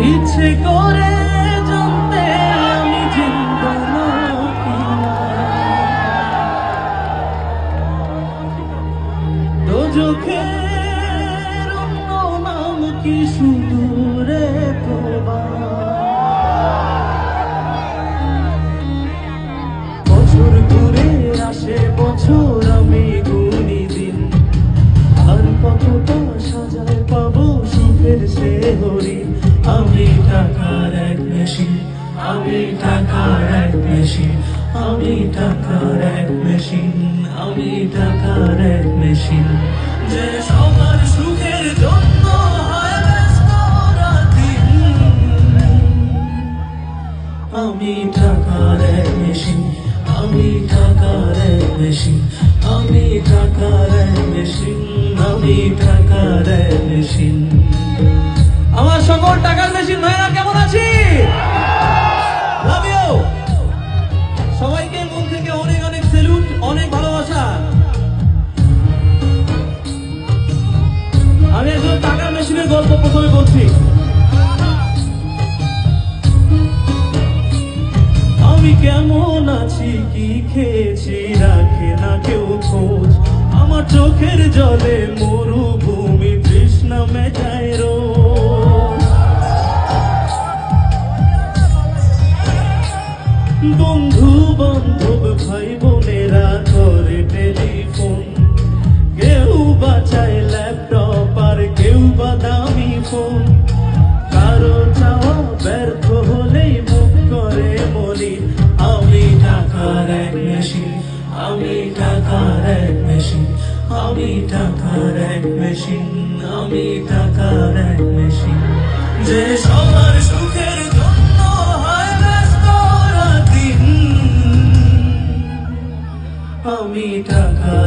ইচ্ছে করে জানতে আমি জিন্দা নাকি দোজখের অন্য নাম কি শুধু রে বছর ঘুরে আসে বছর আমি গুনি দিন আর কতটা সাজায় পাবো সুখের সে হরিণ আমি টাকার এক মেশিন আমি টাকার এক মেশিন আমি টাকার এক মেশিন আমি টাকার এক মেশিন যে সবার সুখের জন্য হয় ব্যস্ত রাতদিন আমি টাকার এক মেশিন আমি টাকার এক মেশিন আমি টাকার এক মেশিন আমি টাকার এক মেশিন আমার সকল টাকার মেশিন ভাইরা কেমন আছি লাভ ইউ সবাইকে মন থেকে অনেক অনেক সেলুট অনেক ভালোবাসা আমি একজন টাকার মেশিনের গল্প প্রথমে বলছি আমি কেমন আছি কি খেয়েছি রাখে না কেউ খোঁজ আমার চোখের জলে মরুভূমি তৃষ্ণা মেটায় রোজ বন্ধু বান্ধব ভাই বোনেরা করে টেলিফোন কেউ বাঁচায় ল্যাপটপ আর কেউ বা দামি ফোন কারো চাওয়া ব্যর্থ হলেই মুখ করে মলিন আমি টাকার এক মেশিন আমি টাকার এক মেশিন আমি টাকার এক মেশিন আমি টাকার এক মেশিন যে সবার সুখের জন্য হয় ব্যস্ত রাতদিন আমি টাকার